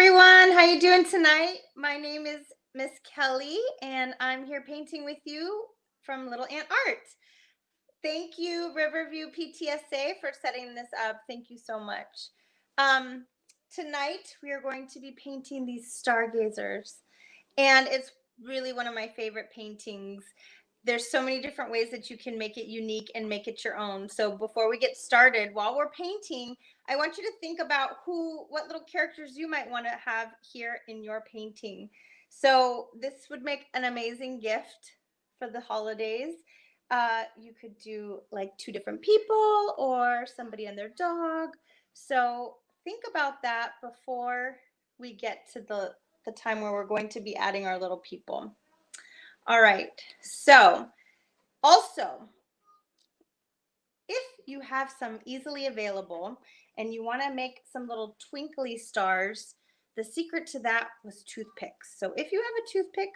everyone, how you doing tonight? My name is Miss Kelly and I'm here painting with you from Little Ant Art. Thank you, Riverview PTSA, for setting this up. Thank you so much. Tonight we are going to be painting these stargazers, and it's really one of my favorite paintings. There's so many different ways that you can make it unique and make it your own. So before we get started, while we're painting, I want you to think about what little characters you might want to have here in your painting. So this would make an amazing gift for the holidays. You could do like two different people or somebody and their dog. So think about that before we get to the time where we're going to be adding our little people. All right, so also, if you have some easily available and you want to make some little twinkly stars, the secret to that was toothpicks. So if you have a toothpick,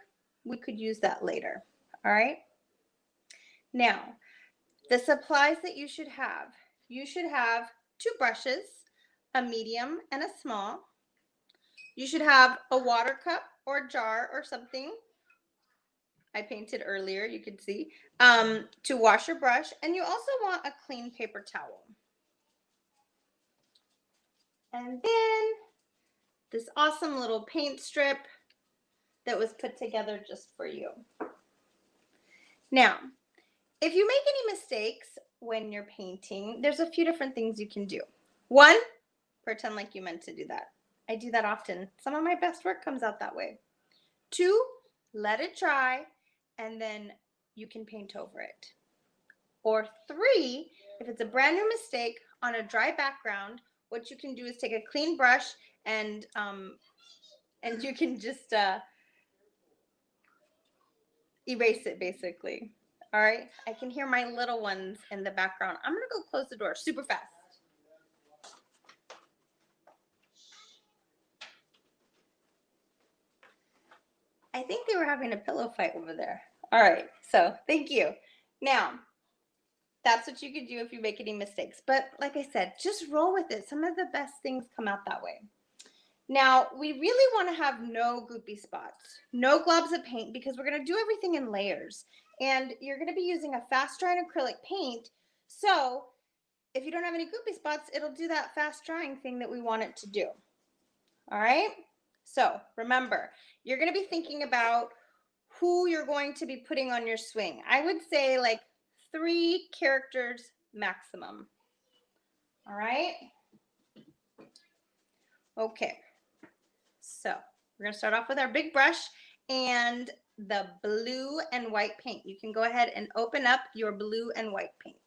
we could use that later. All right. Now, the supplies that you should have two brushes, a medium and a small. You should have a water cup or jar or something. I painted earlier, you can see, to wash your brush. And you also want a clean paper towel. And then this awesome little paint strip that was put together just for you. Now, if you make any mistakes when you're painting, there's a few different things you can do. One, pretend like you meant to do that. I do that often. Some of my best work comes out that way. Two, let it dry, and then you can paint over it. Or three, if it's a brand new mistake on a dry background, what you can do is take a clean brush and you can just erase it basically. All right, I can hear my little ones in the background. I'm gonna go close the door super fast. I think they were having a pillow fight over there. All right, so thank you. Now, that's what you could do if you make any mistakes. But like I said, just roll with it. Some of the best things come out that way. Now, we really want to have no goopy spots, no globs of paint, because we're going to do everything in layers. And you're going to be using a fast drying acrylic paint. So if you don't have any goopy spots, it'll do that fast drying thing that we want it to do. All right. So remember, you're going to be thinking about who you're going to be putting on your swing. I would say like 3 characters maximum. All right. Okay. So we're going to start off with our big brush and the blue and white paint. You can go ahead and open up your blue and white paint.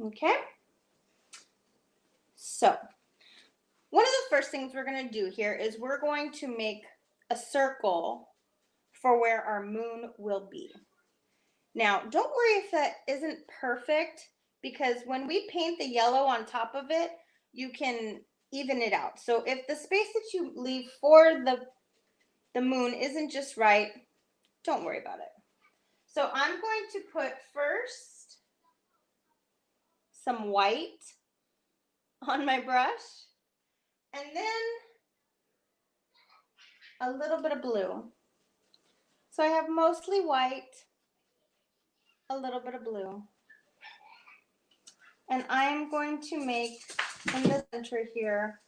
Okay. So one of the first things we're going to do here is we're going to make a circle for where our moon will be. Now, don't worry if that isn't perfect, because when we paint the yellow on top of it, you can even it out. So if the space that you leave for the moon isn't just right, don't worry about it. So I'm going to put first some white on my brush, and then a little bit of blue. So I have mostly white, a little bit of blue. And I'm going to make in the center here,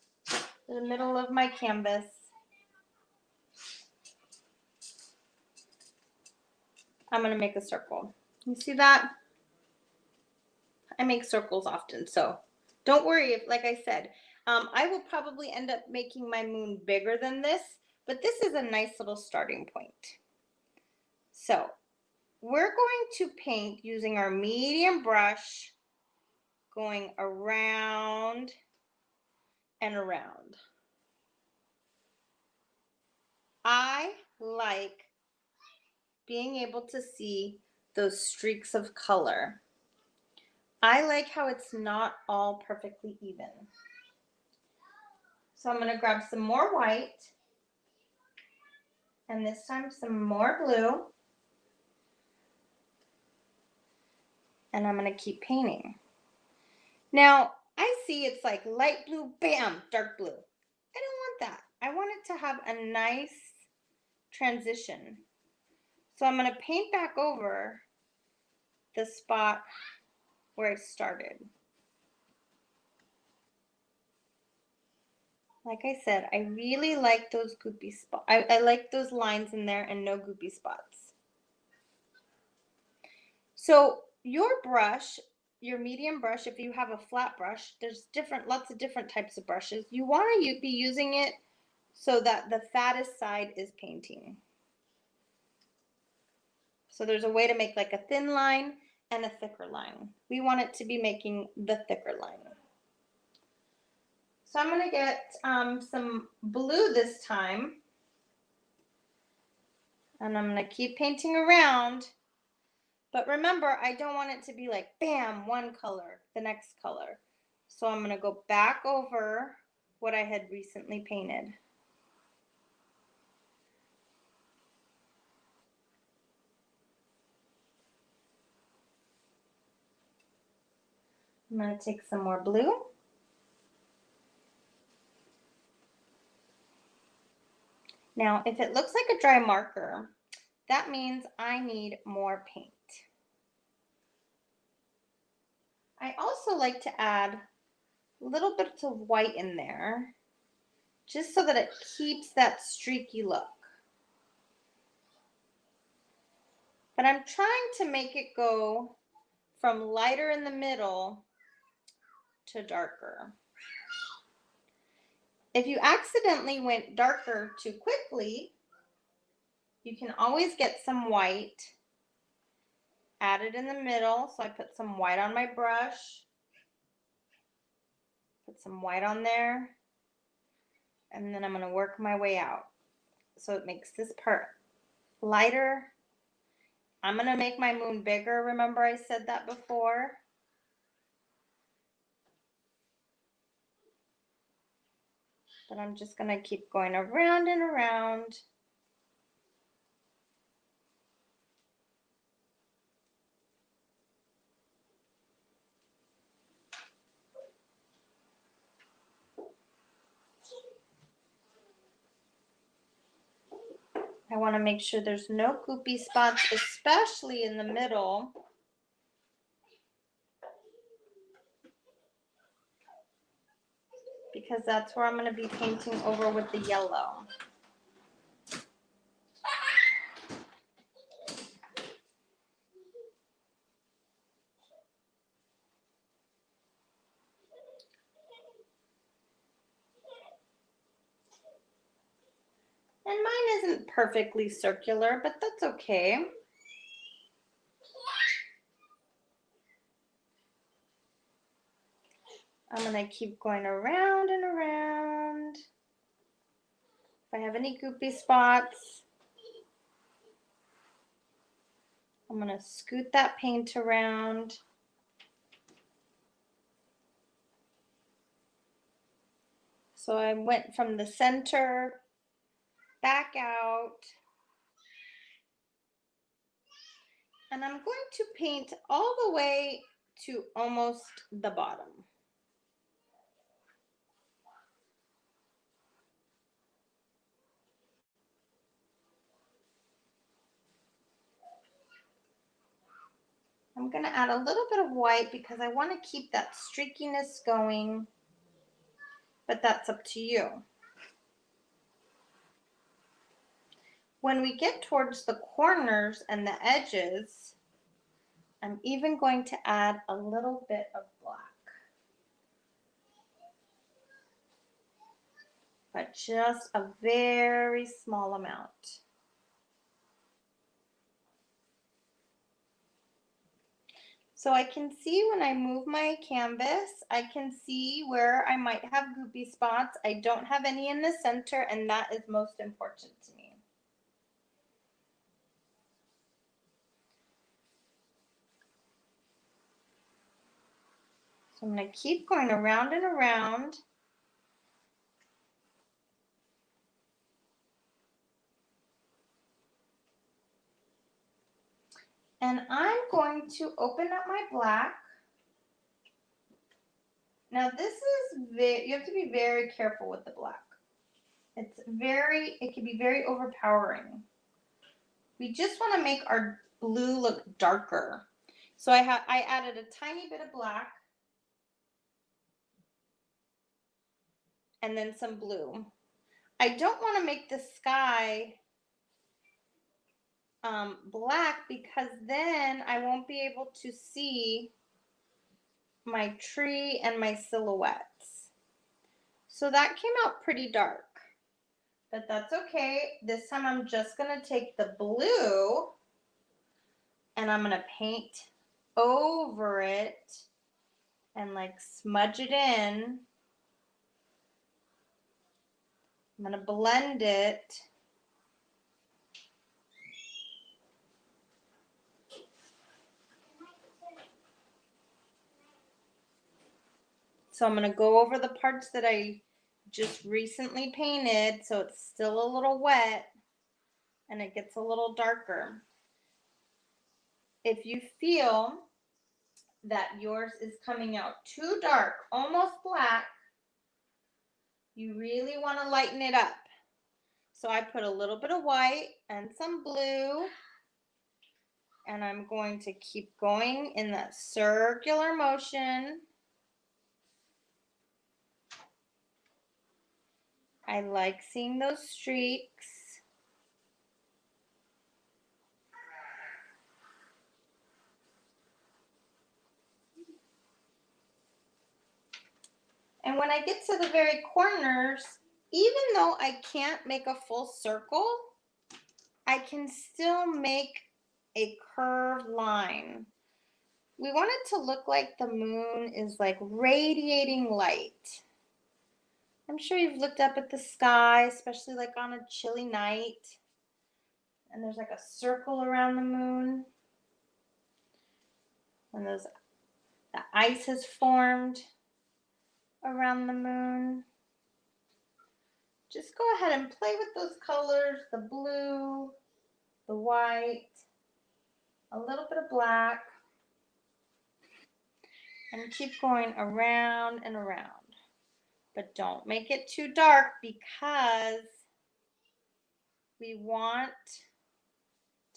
in the middle of my canvas, I'm going to make a circle. You see that? I make circles often, so don't worry if, like I said, I will probably end up making my moon bigger than this, but this is a nice little starting point. So we're going to paint using our medium brush, going around and around. I like being able to see those streaks of color. I like how it's not all perfectly even. So I'm going to grab some more white, and this time some more blue. And I'm going to keep painting. Now, I see it's like light blue, bam, dark blue. I don't want that. I want it to have a nice transition. So I'm going to paint back over the spot where I started. Like I said, I really like those goopy spots. I like those lines in there and no goopy spots. So your brush, your medium brush, if you have a flat brush, there's lots of different types of brushes. You want to be using it so that the fattest side is painting. So there's a way to make like a thin line and a thicker line. We want it to be making the thicker line. So I'm going to get some blue this time. And I'm going to keep painting around. But remember, I don't want it to be like, bam, one color, the next color. So I'm going to go back over what I had recently painted. I'm going to take some more blue. Now, if it looks like a dry marker, that means I need more paint. I also like to add little bits of white in there, just so that it keeps that streaky look. But I'm trying to make it go from lighter in the middle to darker. If you accidentally went darker too quickly, you can always get some white, add it in the middle. So I put some white on my brush, put some white on there, and then I'm going to work my way out. So it makes this part lighter. I'm going to make my moon bigger. Remember I said that before? But I'm just going to keep going around and around. I want to make sure there's no goopy spots, especially in the middle. Because that's where I'm going to be painting over with the yellow. And mine isn't perfectly circular, but that's okay. I'm going to keep going around and around. If I have any goopy spots, I'm going to scoot that paint around. So I went from the center back out. And I'm going to paint all the way to almost the bottom. I'm going to add a little bit of white because I want to keep that streakiness going, but that's up to you. When we get towards the corners and the edges, I'm even going to add a little bit of black, but just a very small amount. So I can see when I move my canvas, I can see where I might have goopy spots. I don't have any in the center, and that is most important to me. So I'm going to keep going around and around. And I'm going to open up my black. Now this is you have to be very careful with the black. It can be very overpowering. We just want to make our blue look darker. So I added a tiny bit of black and then some blue. I don't want to make the sky black because then I won't be able to see my tree and my silhouettes. So that came out pretty dark, but that's okay. This time I'm just gonna take the blue and I'm gonna paint over it and like smudge it in. I'm gonna blend it. So I'm going to go over the parts that I just recently painted so it's still a little wet and it gets a little darker. If you feel that yours is coming out too dark, almost black, you really want to lighten it up. So I put a little bit of white and some blue, and I'm going to keep going in that circular motion. I like seeing those streaks. And when I get to the very corners, even though I can't make a full circle, I can still make a curved line. We want it to look like the moon is like radiating light. I'm sure you've looked up at the sky, especially like on a chilly night, and there's like a circle around the moon. And the ice has formed around the moon. Just go ahead and play with those colors, the blue, the white, a little bit of black, and keep going around and around. But don't make it too dark because we want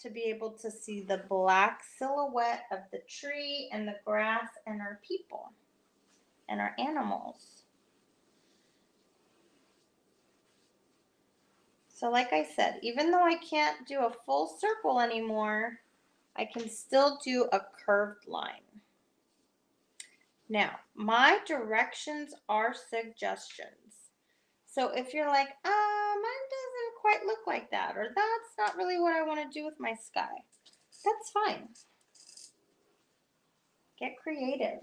to be able to see the black silhouette of the tree and the grass and our people and our animals. So like I said, even though I can't do a full circle anymore, I can still do a curved line. Now, my directions are suggestions. So if you're like, mine doesn't quite look like that, or that's not really what I want to do with my sky, that's fine. Get creative.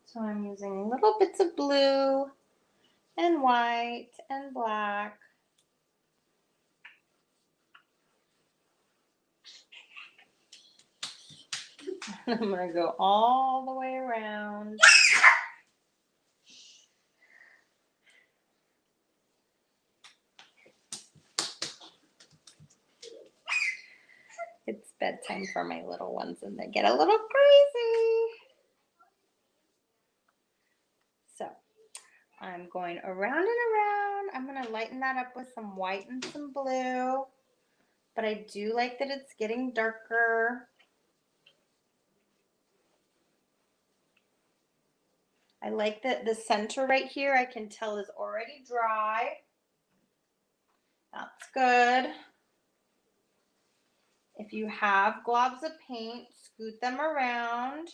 So I'm using little bits of blue and white and black. I'm going to go all the way around. It's bedtime for my little ones and they get a little crazy. So I'm going around and around. I'm going to lighten that up with some white and some blue. But I do like that it's getting darker. I like that the center right here I can tell is already dry. That's good. If you have globs of paint, scoot them around.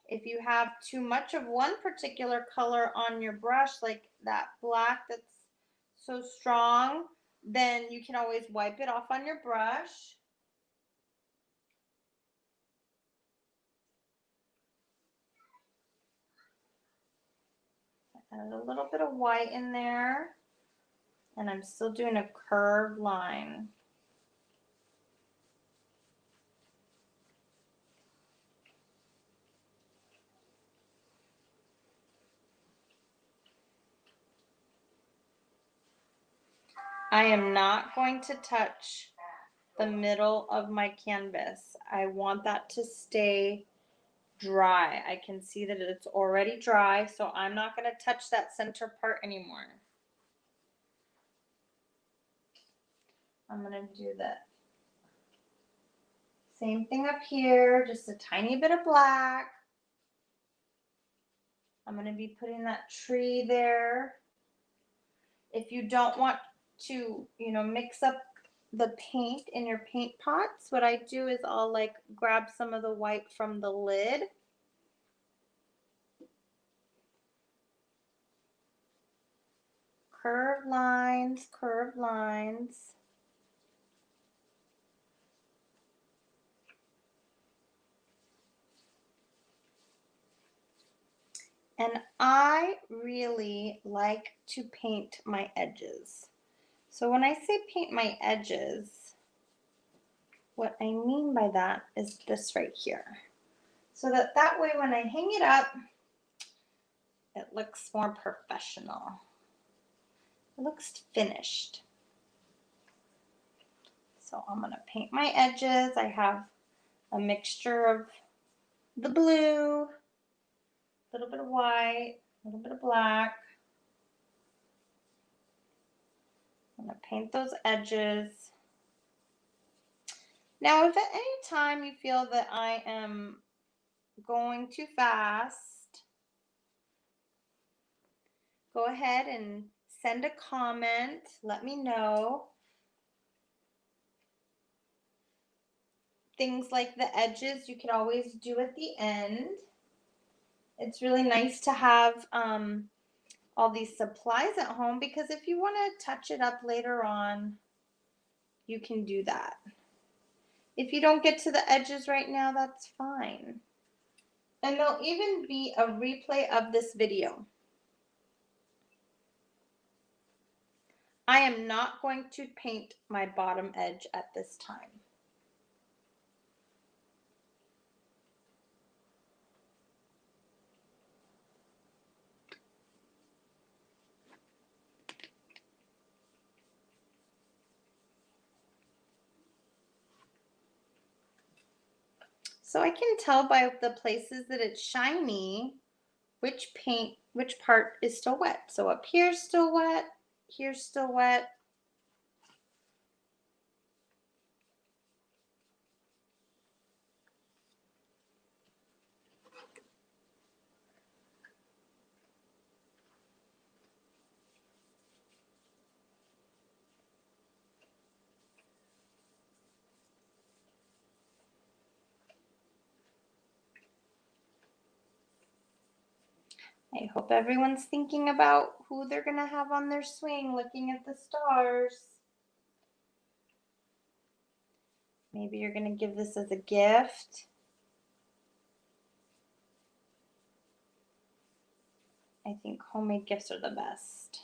If you have too much of one particular color on your brush, like that black that's so strong, then you can always wipe it off on your brush. Add a little bit of white in there, and I'm still doing a curved line. I am not going to touch the middle of my canvas. I want that to stay dry. I can see that it's already dry, so I'm not going to touch that center part anymore. I'm going to do the same thing up here, just a tiny bit of black. I'm going to be putting that tree there. If you don't want to, mix up the paint in your paint pots, what I do is I'll like grab some of the white from the lid. Curved lines, curved lines. And I really like to paint my edges. So when I say paint my edges, what I mean by that is this right here. So that way when I hang it up, it looks more professional. It looks finished. So I'm gonna paint my edges. I have a mixture of the blue, a little bit of white, a little bit of black. I'm gonna paint those edges. Now, if at any time you feel that I am going too fast, go ahead and send a comment. Let me know. Things like the edges you could always do at the end. It's really nice to have all these supplies at home, because if you want to touch it up later on, you can do that. If you don't get to the edges right now, that's fine. And there'll even be a replay of this video. I am not going to paint my bottom edge at this time. So I can tell by the places that it's shiny which part is still wet. So up here's still wet, here's still wet. I hope everyone's thinking about who they're gonna have on their swing looking at the stars. Maybe you're gonna give this as a gift. I think homemade gifts are the best.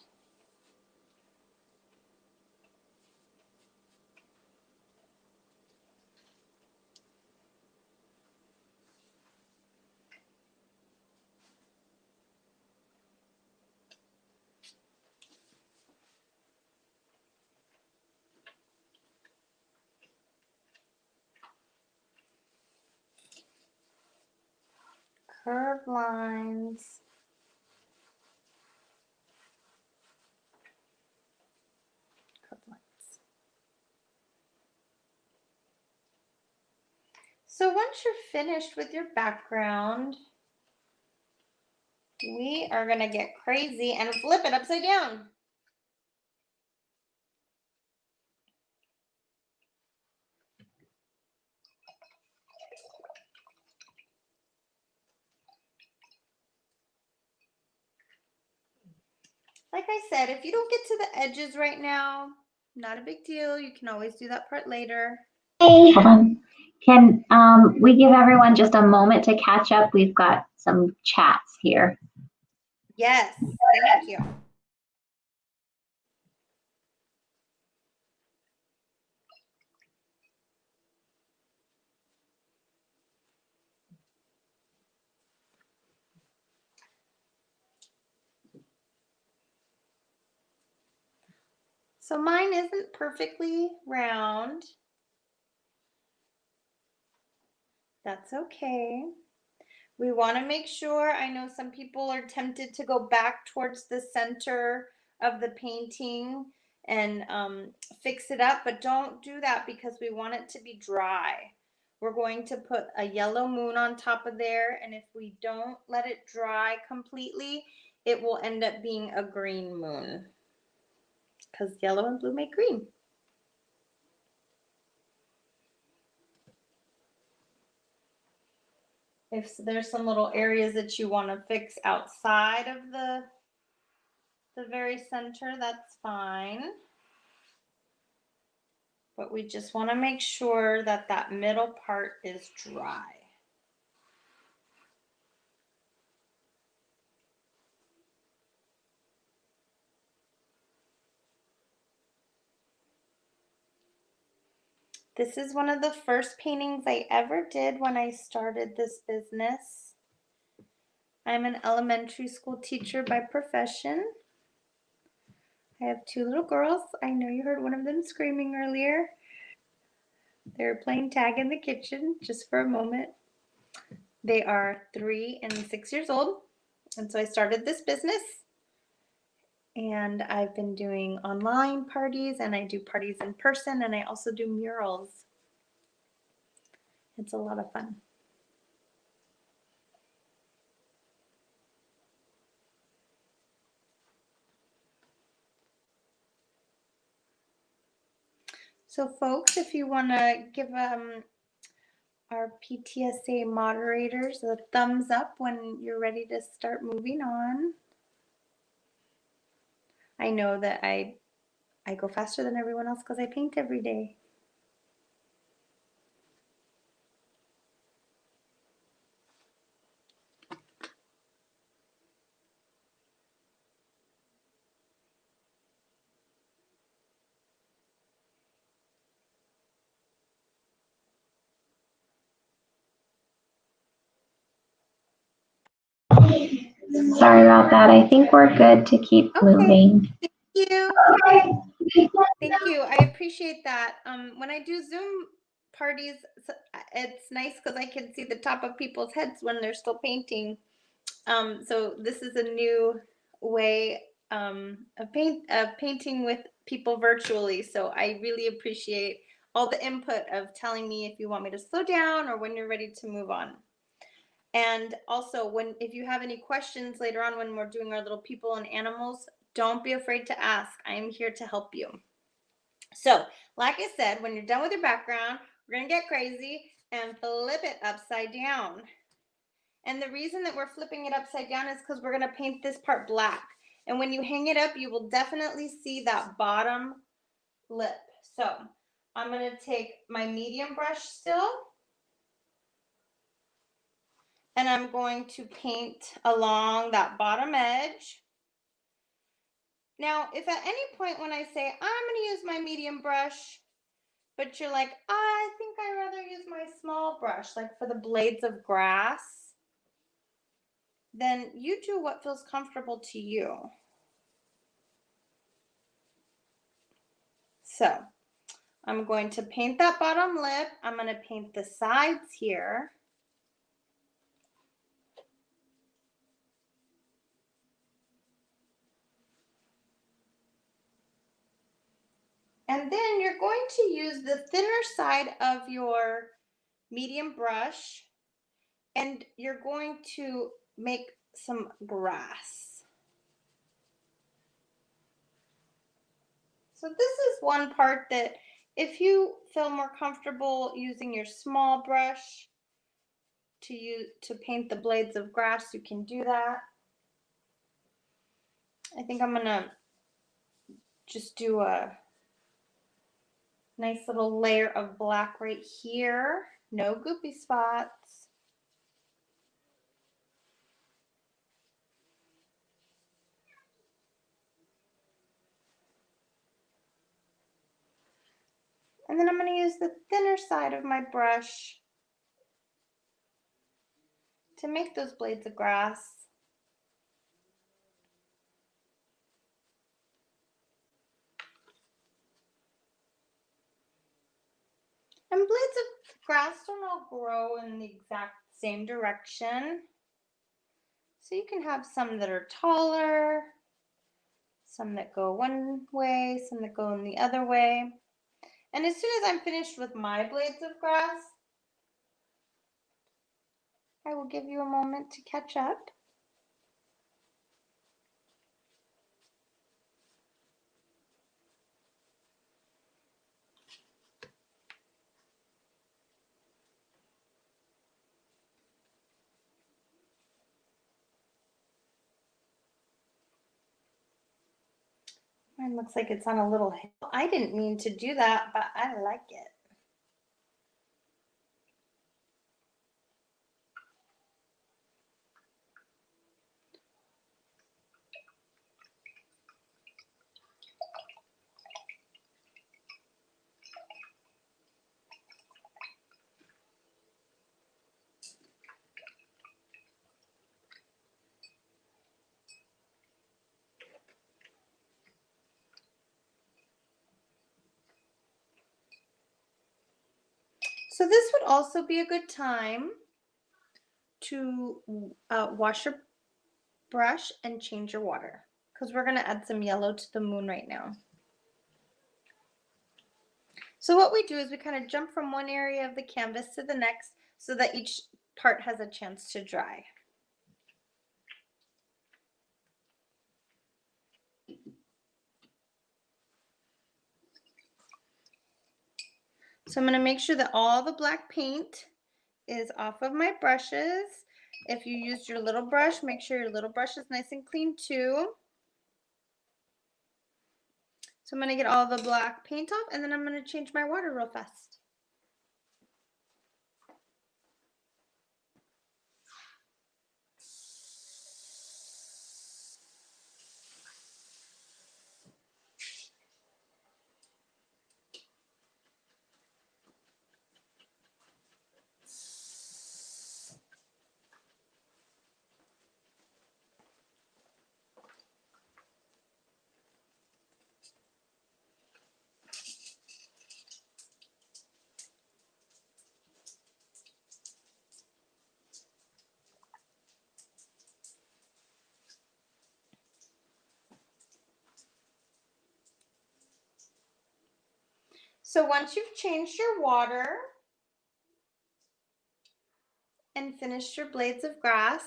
Curved lines. Curved lines. So once you're finished with your background, we are gonna get crazy and flip it upside down. Like I said, if you don't get to the edges right now, not a big deal. You can always do that part later. Hey, hold on. Can we give everyone just a moment to catch up? We've got some chats here. Yes, thank you. So mine isn't perfectly round. That's okay. We want to make sure, I know some people are tempted to go back towards the center of the painting and fix it up, but don't do that because we want it to be dry. We're going to put a yellow moon on top of there, and if we don't let it dry completely, it will end up being a green moon because yellow and blue make green. If there's some little areas that you want to fix outside of the very center, that's fine. But we just want to make sure that that middle part is dry. This is one of the first paintings I ever did when I started this business. I'm an elementary school teacher by profession. I have two little girls. I know you heard one of them screaming earlier. They're playing tag in the kitchen just for a moment. They are 3 and 6 years old. And so I started this business, and I've been doing online parties, and I do parties in person, and I also do murals. It's a lot of fun. So folks, if you want to give our PTSA moderators a thumbs up when you're ready to start moving on. I know that I go faster than everyone else because I paint every day. Sorry about that. I think we're good to keep moving. Thank you. Thank you. I appreciate that. When I do Zoom parties, it's nice because I can see the top of people's heads when they're still painting. So this is a new way of painting with people virtually. So I really appreciate all the input of telling me if you want me to slow down or when you're ready to move on. And also, if you have any questions later on when we're doing our little people and animals, don't be afraid to ask. I am here to help you. So, like I said, when you're done with your background, we're going to get crazy and flip it upside down. And the reason that we're flipping it upside down is because we're going to paint this part black. And when you hang it up, you will definitely see that bottom lip. So, I'm going to take my medium brush still, and I'm going to paint along that bottom edge. Now, if at any point when I say I'm going to use my medium brush, but you're like, I think I'd rather use my small brush, like for the blades of grass, then you do what feels comfortable to you. So I'm going to paint that bottom lip. I'm going to paint the sides here. And then you're going to use the thinner side of your medium brush, and you're going to make some grass. So this is one part that if you feel more comfortable using your small brush to paint the blades of grass, you can do that. I think I'm gonna just do a nice little layer of black right here. No goopy spots. And then I'm going to use the thinner side of my brush to make those blades of grass. grass don't all grow in the exact same direction. So you can have some that are taller, some that go one way, some that go in the other way. And as soon as I'm finished with my blades of grass, I will give you a moment to catch up. Mine looks like it's on a little hill. I didn't mean to do that, but I like it. So this would also be a good time to wash your brush and change your water, because we're going to add some yellow to the moon right now. So what we do is we kind of jump from one area of the canvas to the next so that each part has a chance to dry. So I'm going to make sure that all the black paint is off of my brushes. If you used your little brush, make sure your little brush is nice and clean too. So I'm going to get all the black paint off, and then I'm going to change my water real fast. So once you've changed your water and finished your blades of grass,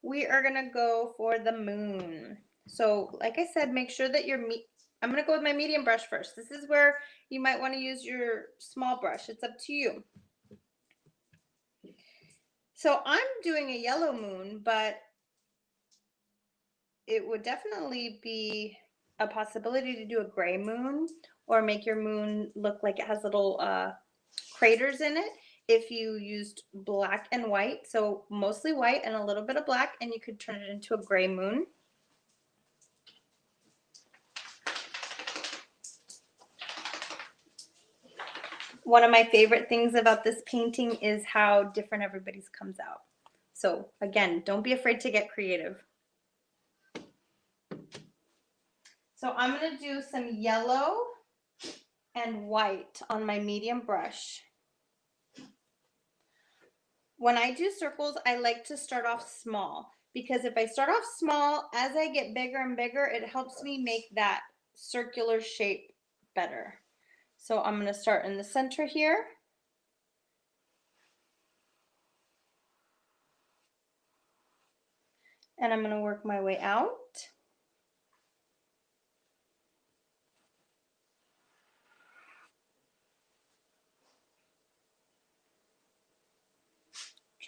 we are going to go for the moon. So like I said, make sure that I'm going to go with my medium brush first. This is where you might want to use your small brush. It's up to you. So I'm doing a yellow moon, but it would definitely be a possibility to do a gray moon, or make your moon look like it has little craters in it if you used black and white. So mostly white and a little bit of black, and you could turn it into a gray moon. One of my favorite things about this painting is how different everybody's comes out. So again, don't be afraid to get creative. So I'm going to do some yellow and white on my medium brush. When I do circles, I like to start off small, because if I start off small, as I get bigger and bigger, it helps me make that circular shape better. So I'm going to start in the center here. And I'm going to work my way out.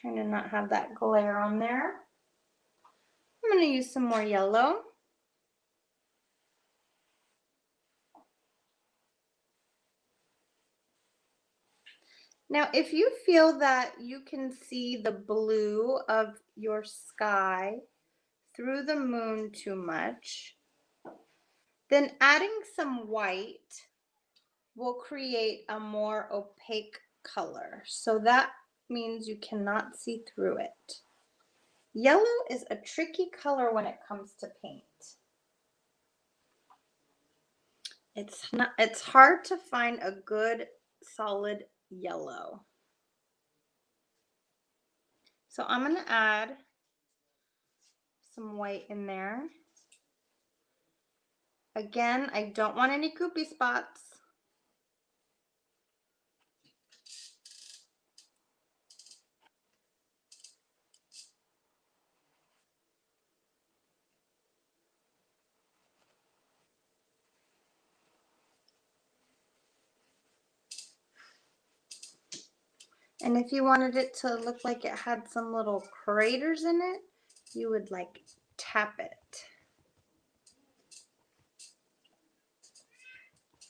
Trying to not have that glare on there. I'm going to use some more yellow. Now, if you feel that you can see the blue of your sky through the moon too much, then adding some white will create a more opaque color. So that means you cannot see through it. Yellow is a tricky color when it comes to paint. It's hard to find a good solid yellow. So I'm going to add some white in there. Again, I don't want any goopy spots. And if you wanted it to look like it had some little craters in it, you would like tap it.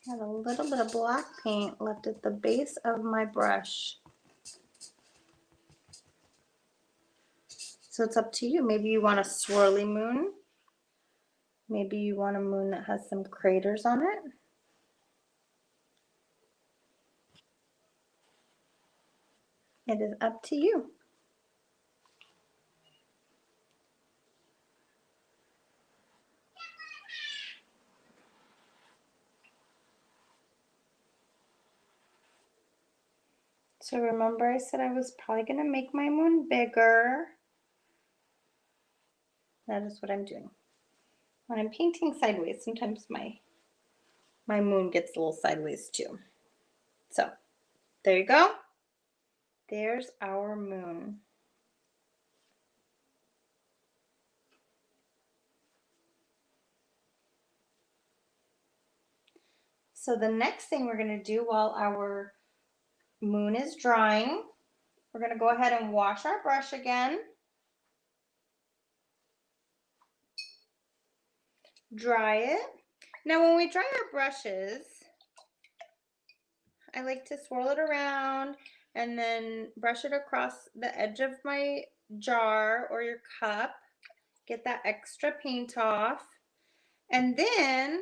Had a little bit of black paint left at the base of my brush. So it's up to you. Maybe you want a swirly moon. Maybe you want a moon that has some craters on it. It is up to you. So remember I said I was probably going to make my moon bigger. That is what I'm doing. When I'm painting sideways, sometimes my moon gets a little sideways too. So there you go. There's our moon. So the next thing we're going to do while our moon is drying, we're going to go ahead and wash our brush again. Dry it. Now when we dry our brushes, I like to swirl it around and then brush it across the edge of my jar or your cup. Get that extra paint off. And then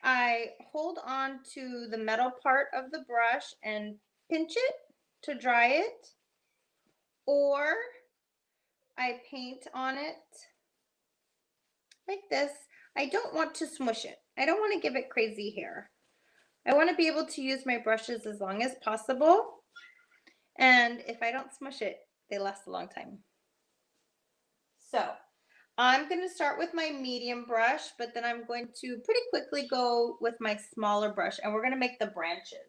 I hold on to the metal part of the brush and pinch it to dry it, or I paint on it like this. I don't want to smush it. I don't want to give it crazy hair. I want to be able to use my brushes as long as possible. And if I don't smush it, they last a long time. So I'm going to start with my medium brush, but then I'm going to pretty quickly go with my smaller brush, and we're going to make the branches.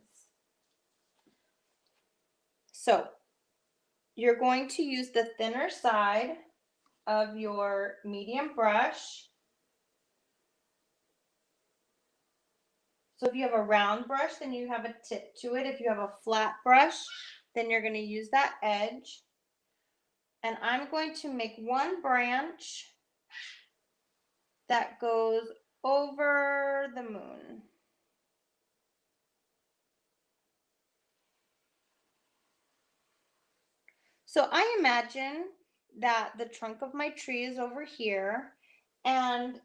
So you're going to use the thinner side of your medium brush. So if you have a round brush, then you have a tip to it. If you have a flat brush, then you're going to use that edge. And I'm going to make one branch that goes over the moon. So I imagine that the trunk of my tree is over here, and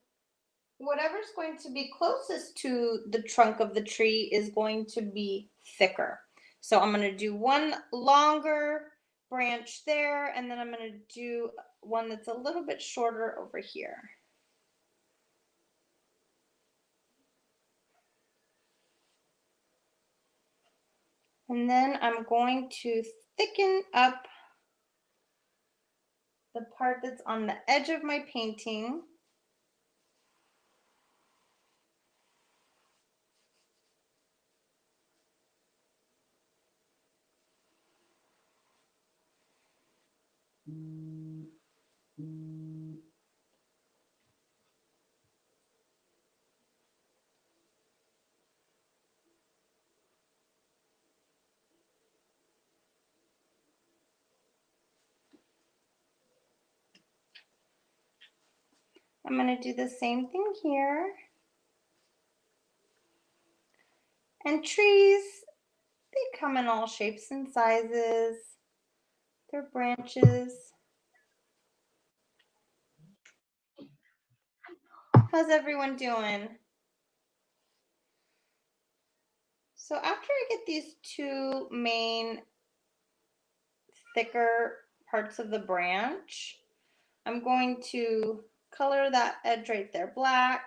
whatever's going to be closest to the trunk of the tree is going to be thicker. So I'm going to do one longer branch there, and then I'm going to do one that's a little bit shorter over here. And then I'm going to thicken up the part that's on the edge of my painting. I'm going to do the same thing here. And trees, they come in all shapes and sizes. Their branches. How's everyone doing? So after I get these two main thicker parts of the branch, I'm going to color that edge right there black.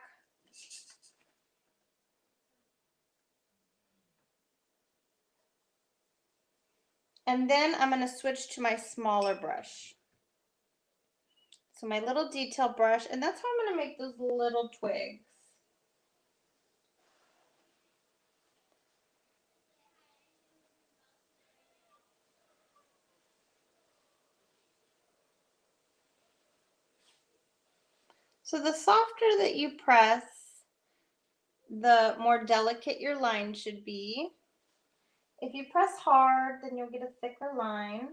And then I'm going to switch to my smaller brush. So my little detail brush, and that's how I'm going to make those little twigs. So the softer that you press, the more delicate your line should be. If you press hard, then you'll get a thicker line.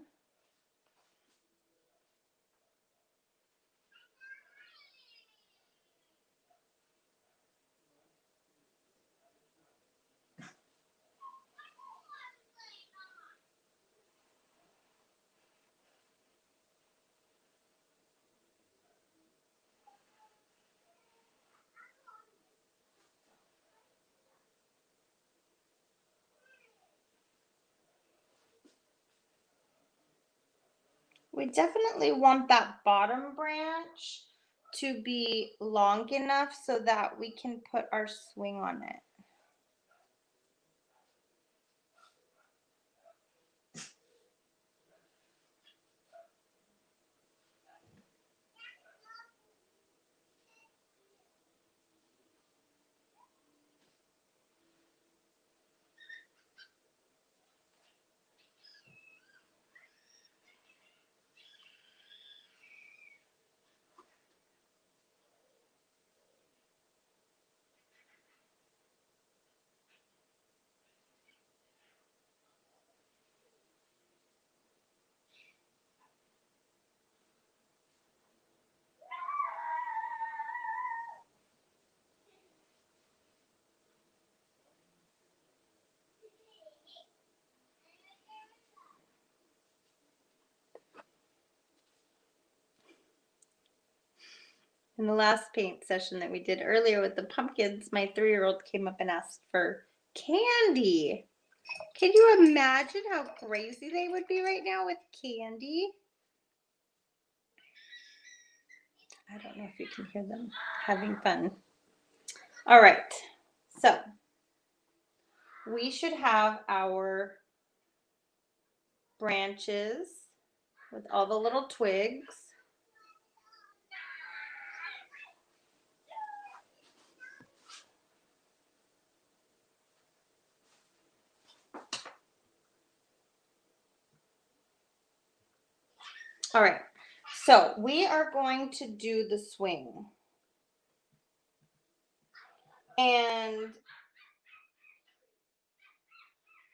We definitely want that bottom branch to be long enough so that we can put our swing on it. In the last paint session that we did earlier with the pumpkins, my 3-year-old came up and asked for candy. Can you imagine how crazy they would be right now with candy? I don't know if you can hear them having fun. All right, so we should have our branches with all the little twigs. All right, so we are going to do the swing. And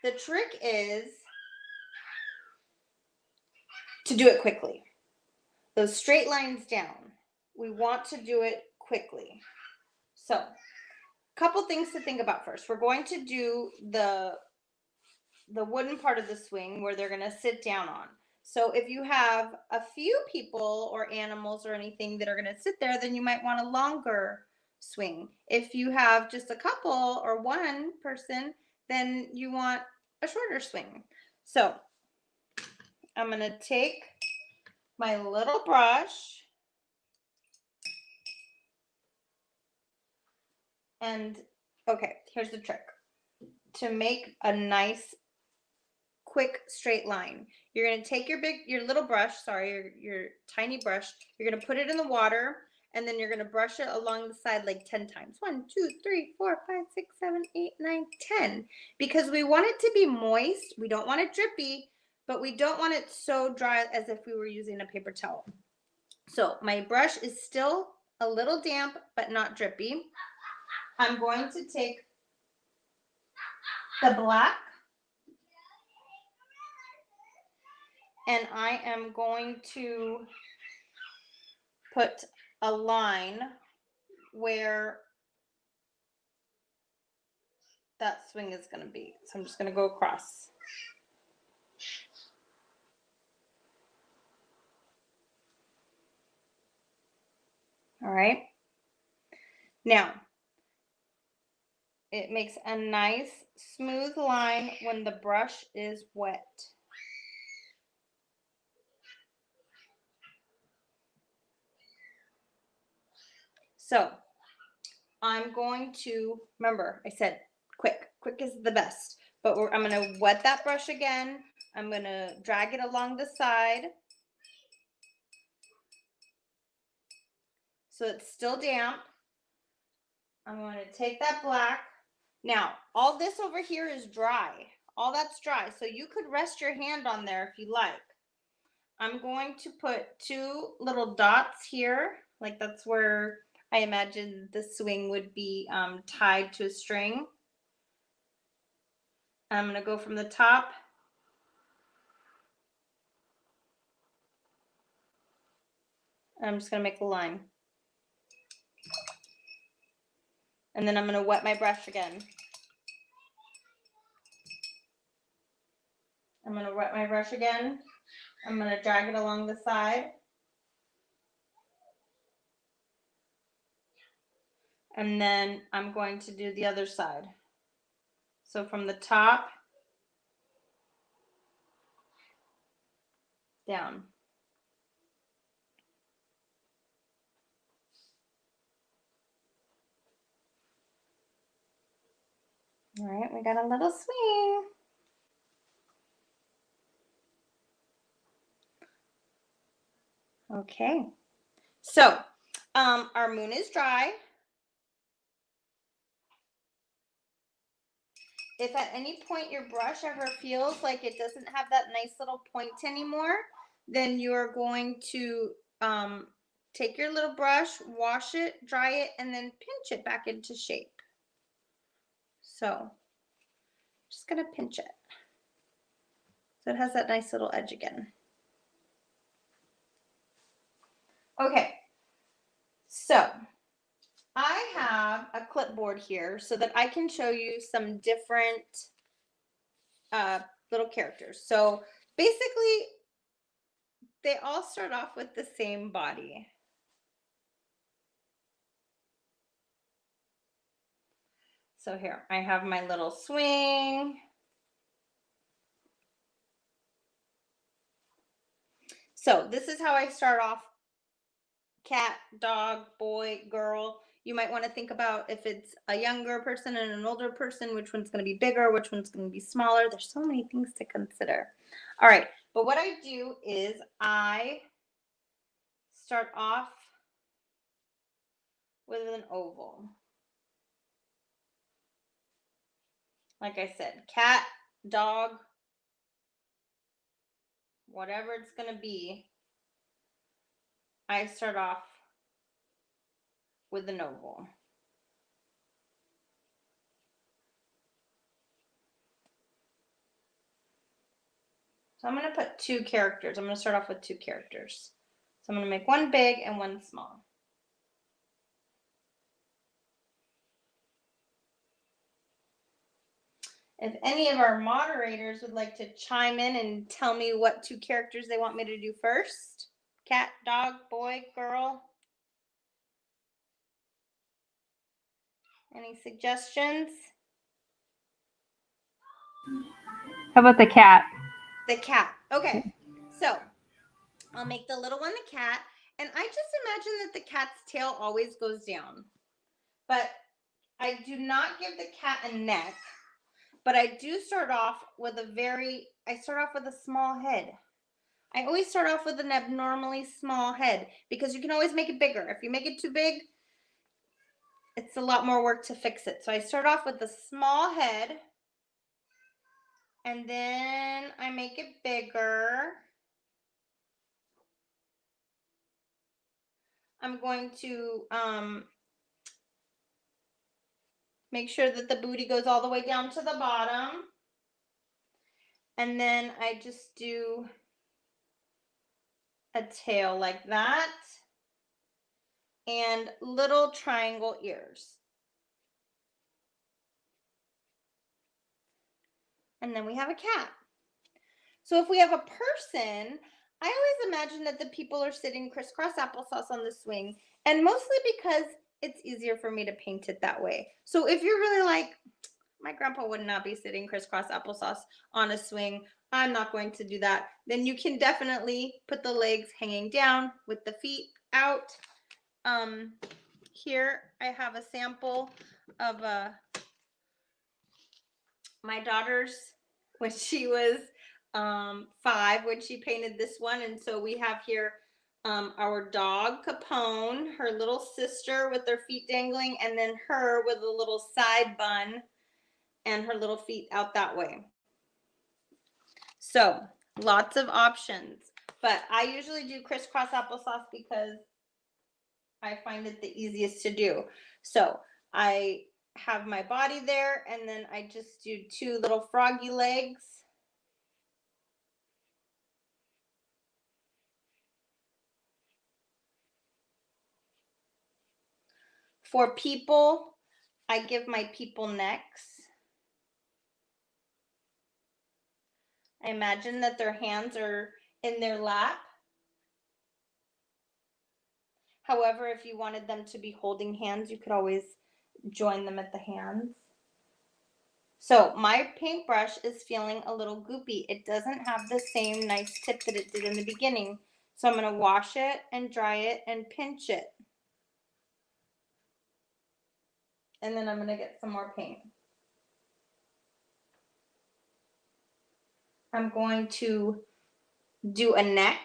the trick is to do it quickly. Those straight lines down, we want to do it quickly. So, a couple things to think about first. We're going to do the wooden part of the swing where they're going to sit down on. So if you have a few people or animals or anything that are going to sit there, then you might want a longer swing. If you have just a couple or one person, then you want a shorter swing. So I'm going to take my little brush and, okay, here's the trick. To make a nice quick straight line, you're going to take your little brush, your tiny brush, you're going to put it in the water, and then you're going to brush it along the side like 10 times. 1, 2, 3, 4, 5, 6, 7, 8, 9, 10. Because we want it to be moist. We don't want it drippy, but we don't want it so dry as if we were using a paper towel. So my brush is still a little damp, but not drippy. I'm going to take the black, and I am going to put a line where that swing is going to be. So I'm just going to go across. All right. Now, it makes a nice smooth line when the brush is wet. So I'm going to, remember, I said quick. Quick is the best. But I'm going to wet that brush again. I'm going to drag it along the side so it's still damp. I'm going to take that black. Now, all this over here is dry. All that's dry. So you could rest your hand on there if you like. I'm going to put 2 little dots here. Like that's where I imagine the swing would be tied to a string. I'm going to go from the top. I'm just going to make a line. And then I'm going to wet my brush again. I'm going to wet my brush again. I'm going to drag it along the side. And then I'm going to do the other side. So from the top down. All right, we got a little swing. Okay, so our moon is dry. If at any point your brush ever feels like it doesn't have that nice little point anymore, then you're going to take your little brush, wash it, dry it, and then pinch it back into shape. So just gonna pinch it so it has that nice little edge again. Okay, so I have a clipboard here so that I can show you some different little characters. So basically, they all start off with the same body. So here, I have my little swing. So this is how I start off: cat, dog, boy, girl. You might want to think about if it's a younger person and an older person, which one's going to be bigger, which one's going to be smaller. There's so many things to consider. All right, but what I do is I start off with an oval. Like I said, cat, dog, whatever it's going to be, I start off with an oval. So I'm going to put 2 characters. I'm going to start off with 2 characters. So I'm going to make one big and one small. If any of our moderators would like to chime in and tell me what 2 characters they want me to do first. Cat, dog, boy, girl. Any suggestions? How about the cat? The cat. Okay. So I'll make the little one the cat. And I just imagine that the cat's tail always goes down. But I do not give the cat a neck. But I do start off with I start off with a small head. I always start off with an abnormally small head because you can always make it bigger. If you make it too big, it's a lot more work to fix it. So I start off with a small head and then I make it bigger. I'm going to make sure that the booty goes all the way down to the bottom. And then I just do a tail like that and little triangle ears. And then we have a cat. So if we have a person, I always imagine that the people are sitting crisscross applesauce on the swing, and mostly because it's easier for me to paint it that way. So if you're really like, my grandpa would not be sitting crisscross applesauce on a swing, I'm not going to do that, then you can definitely put the legs hanging down with the feet out. Here I have a sample of my daughter's when she was 5 when she painted this one, and so we have here our dog Capone, her little sister with their feet dangling, and then her with a little side bun and her little feet out that way. So lots of options, but I usually do crisscross applesauce because I find it the easiest to do. So I have my body there, and then I just do 2 little froggy legs. For people, I give my people necks. I imagine that their hands are in their lap. However, if you wanted them to be holding hands, you could always join them at the hands. So my paintbrush is feeling a little goopy. It doesn't have the same nice tip that it did in the beginning. So I'm going to wash it and dry it and pinch it. And then I'm going to get some more paint. I'm going to do a neck.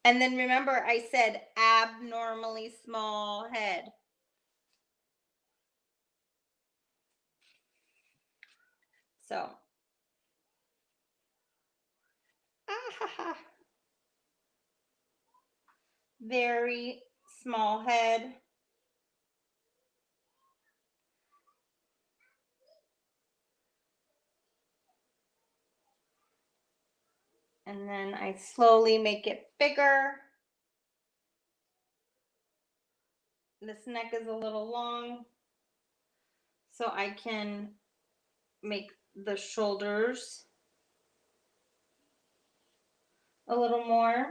And then remember I said abnormally small head. So, very small head. And then I slowly make it bigger. This neck is a little long, so I can make the shoulders a little more.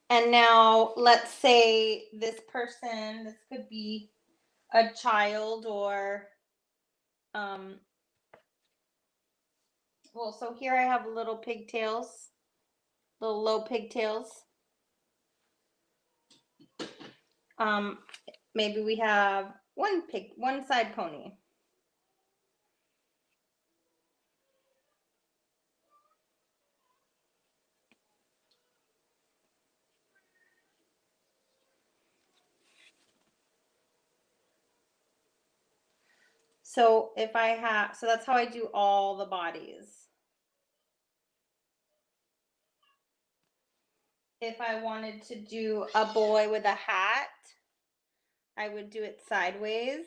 And now let's say this person, this could be a child or, well, so here I have little pigtails, little low pigtails. Maybe we have one side pony. So if I have, so that's how I do all the bodies. If I wanted to do a boy with a hat, I would do it sideways.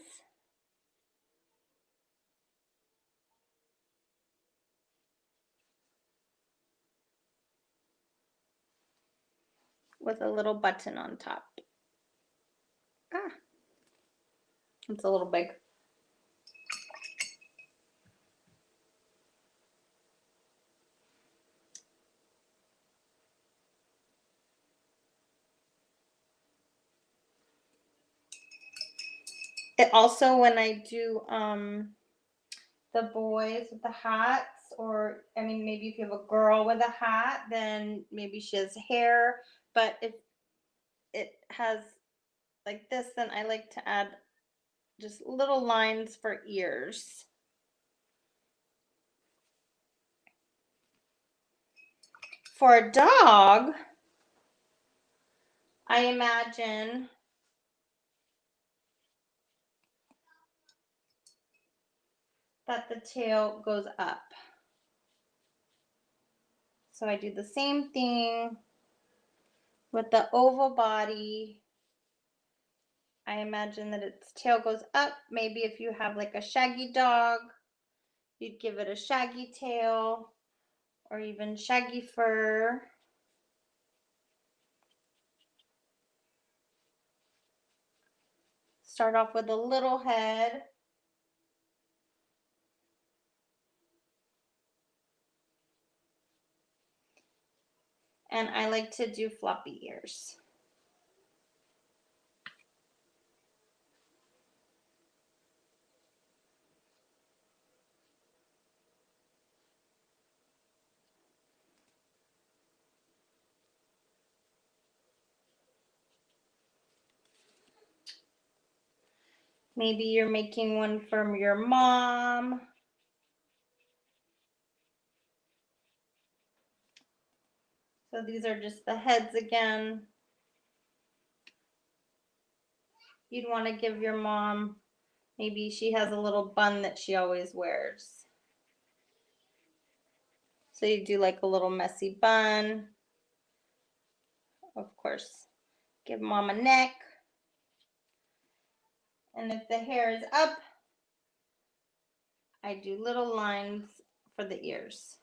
With a little button on top. Ah, it's a little big. It also, when I do the boys with the hats, or I mean, maybe if you have a girl with a hat, then maybe she has hair. But if it has like this, then I like to add just little lines for ears. For a dog, I imagine that the tail goes up. So I do the same thing with the oval body. I imagine that its tail goes up. Maybe if you have like a shaggy dog, you'd give it a shaggy tail or even shaggy fur. Start off with a little head. And I like to do floppy ears. Maybe you're making one from your mom. So these are just the heads again. You'd want to give your mom, maybe she has a little bun that she always wears. So you do like a little messy bun. Of course, give mom a neck. And if the hair is up, I do little lines for the ears.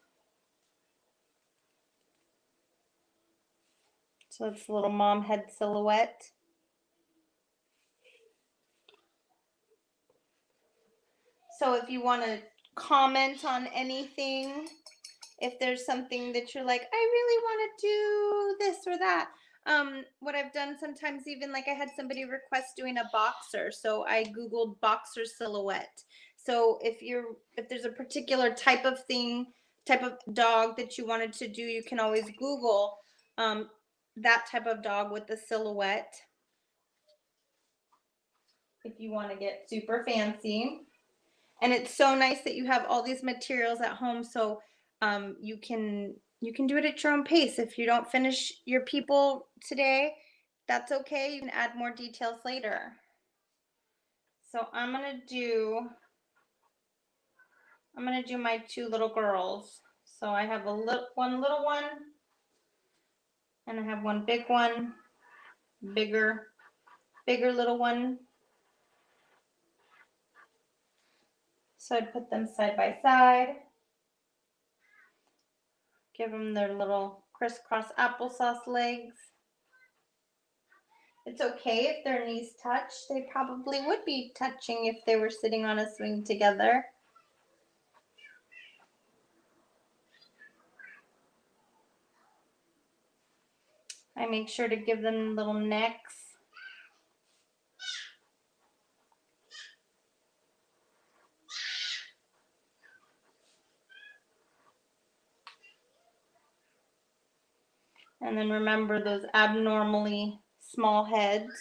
So it's a little mom head silhouette. So if you want to comment on anything, if there's something that you're like, I really want to do this or that. What I've done sometimes, even like I had somebody request doing a boxer, so I Googled boxer silhouette. So if there's a particular type of dog that you wanted to do, you can always Google that type of dog with the silhouette. If you want to get super fancy. And it's so nice that you have all these materials at home, so you can do it at your own pace. If you don't finish your people today, that's okay. You can add more details later. So I'm gonna do my two little girls. So I have one little one, and I have one big one, bigger little one. So I'd put them side by side. Give them their little crisscross applesauce legs. It's okay if their knees touch. They probably would be touching if they were sitting on a swing together. I make sure to give them little necks. And then remember those abnormally small heads.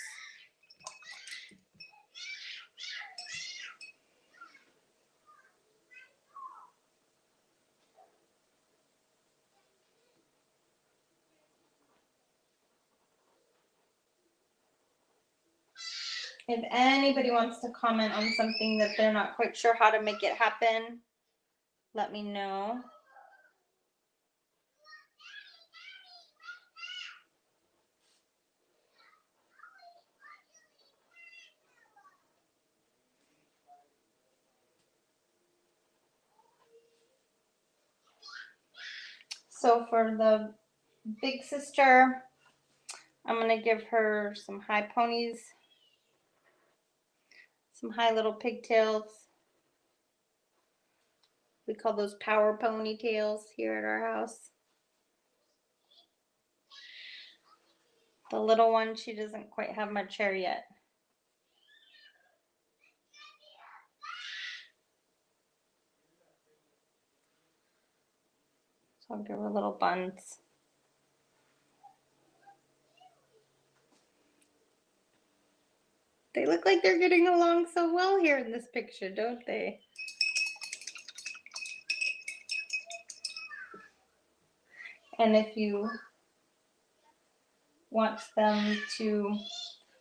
If anybody wants to comment on something that they're not quite sure how to make it happen, let me know. So for the big sister, I'm going to give her some high ponies, some high little pigtails. We call those power ponytails here at our house. The little one, she doesn't quite have much hair yet. So I'll give her little buns. They look like they're getting along so well here in this picture, don't they? And if you want them to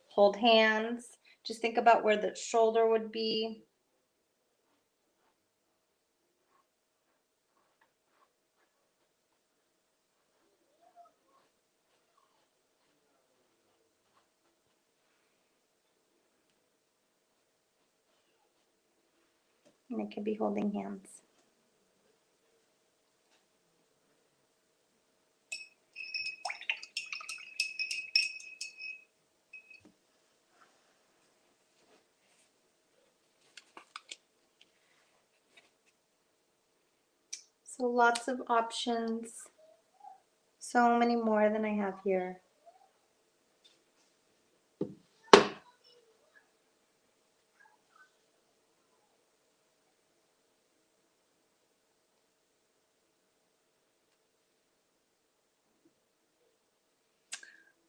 hold hands, just think about where the shoulder would be. And they could be holding hands. So lots of options. So many more than I have here.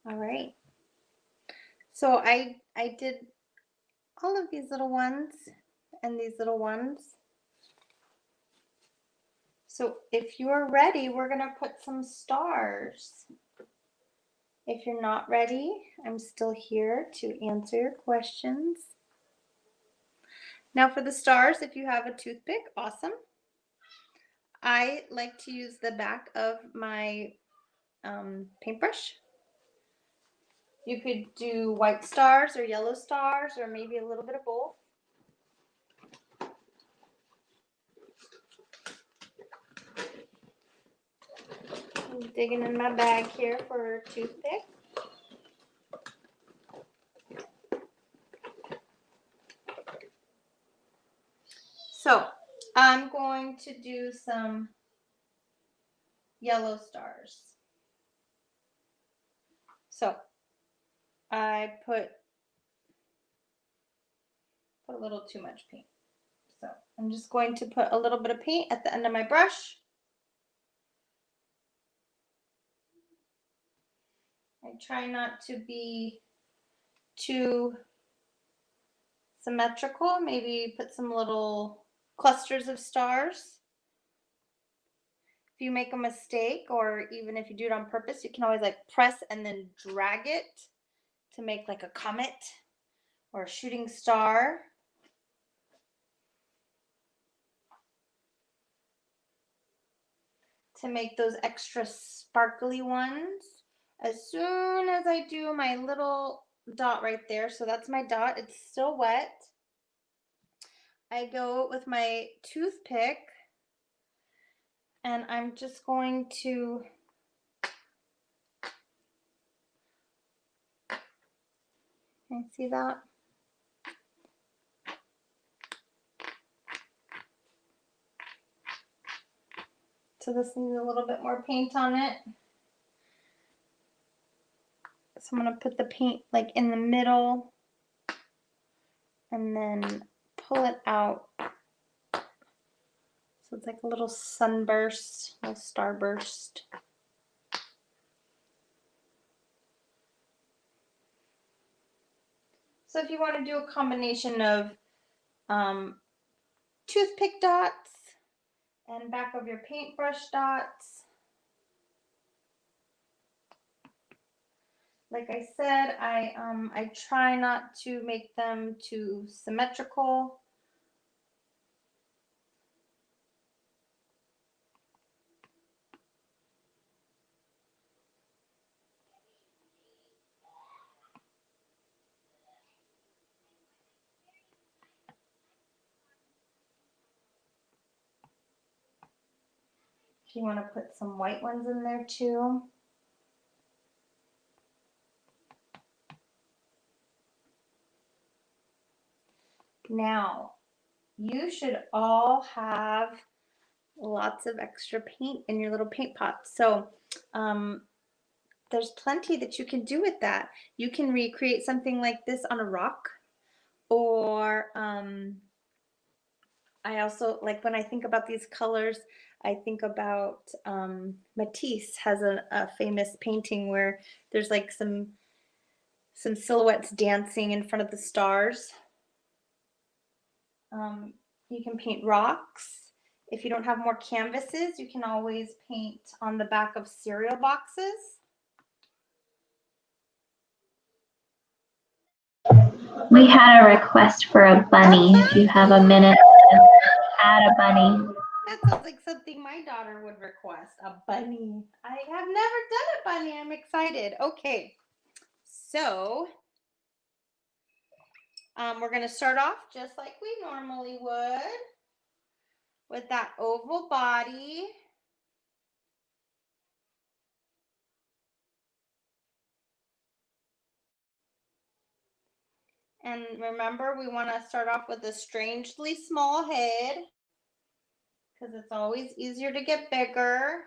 All right. So I did all of these little ones and these little ones. So if you're ready, we're gonna put some stars. If you're not ready, I'm still here to answer your questions. Now for the stars, if you have a toothpick, awesome. I like to use the back of my paintbrush. You could do white stars or yellow stars or maybe a little bit of both. I'm digging in my bag here for a toothpick. So I'm going to do some yellow stars. So I put a little too much paint. So I'm just going to put a little bit of paint at the end of my brush. I try not to be too symmetrical. Maybe put some little clusters of stars. If you make a mistake, or even if you do it on purpose, you can always like press and then drag it to make like a comet or a shooting star. To make those extra sparkly ones. As soon as I do my little dot right there, so that's my dot, it's still wet, I go with my toothpick and I'm just going to can you see that? So this needs a little bit more paint on it. So I'm going to put the paint like in the middle and then pull it out. So it's like a little sunburst, a little starburst. So if you want to do a combination of toothpick dots and back of your paintbrush dots, like I said, I try not to make them too symmetrical. If you want to put some white ones in there too. Now, you should all have lots of extra paint in your little paint pots. So there's plenty that you can do with that. You can recreate something like this on a rock, or I also like when I think about these colors, I think about Matisse has a famous painting where there's like some silhouettes dancing in front of the stars. You can paint rocks. If you don't have more canvases, you can always paint on the back of cereal boxes. We had a request for a bunny. If you have a minute to add a bunny. That sounds like something my daughter would request, a bunny. I have never done a bunny. I'm excited. Okay, so we're going to start off just like we normally would with that oval body. And remember, we want to start off with a strangely small head because it's always easier to get bigger.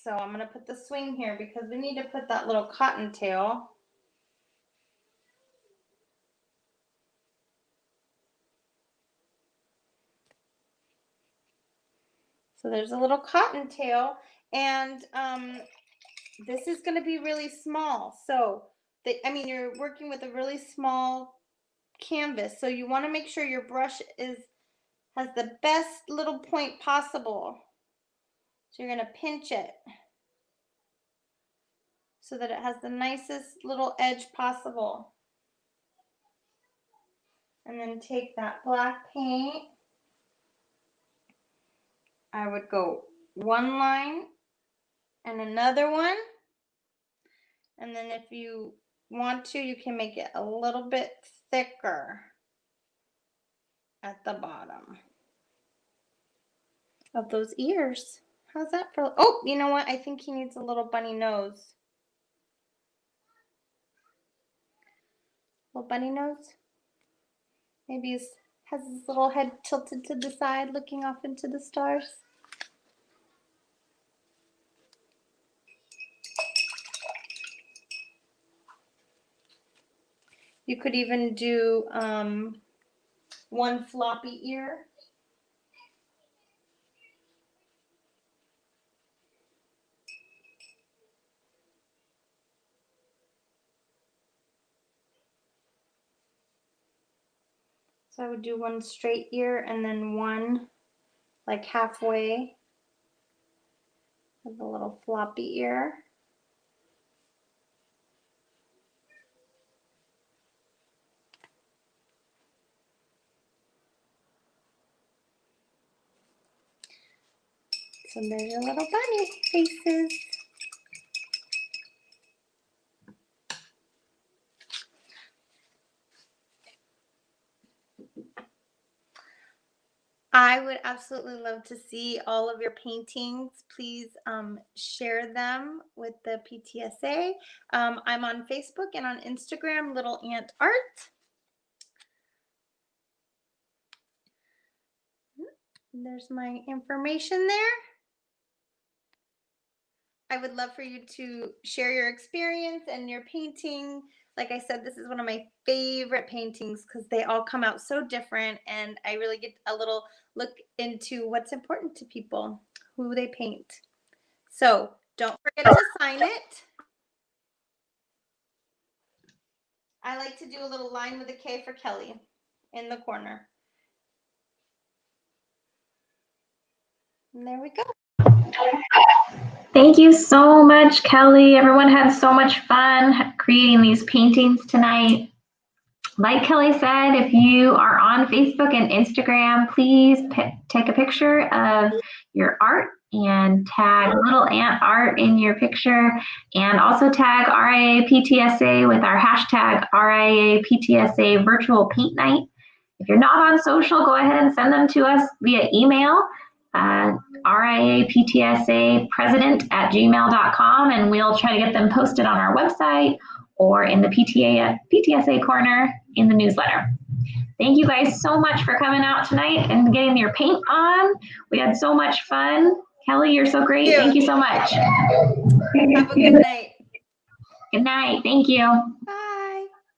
So I'm going to put the swing here because we need to put that little cottontail. So there's a little cottontail, and this is going to be really small. So, you're working with a really small canvas. So you want to make sure your brush has the best little point possible. So you're going to pinch it so that it has the nicest little edge possible. And then take that black paint. I would go one line and another one. And then if you want to, you can make it a little bit thicker at the bottom of those ears. How's that for? Oh, you know what? I think he needs a little bunny nose. Little bunny nose. Maybe he has his little head tilted to the side, looking off into the stars. You could even do one floppy ear. So I would do one straight ear and then one like halfway with a little floppy ear. So there's your little bunny faces. I would absolutely love to see all of your paintings. Please share them with the PTSA. I'm on Facebook and on Instagram, Little Ant Art. There's my information there. I would love for you to share your experience and your painting. Like I said, this is one of my favorite paintings because they all come out so different, and I really get a little look into what's important to people, who they paint. So don't forget to sign it. I like to do a little line with a K for Kelly in the corner. And there we go. Thank you so much, Kelly. Everyone had so much fun creating these paintings tonight. Like Kelly said, if you are on Facebook and Instagram, please take a picture of your art and tag Little Ant Art in your picture, and also tag RIA PTSA with our hashtag RIA PTSA Virtual Paint Night. If you're not on social, go ahead and send them to us via email. RIAPTSApresident@gmail.com, and we'll try to get them posted on our website or in the PTSA corner in the newsletter. Thank you guys so much for coming out tonight and getting your paint on. We had so much fun. Kelly, you're so great. Thank you so much. Have a good night. Good night. Thank you. Bye.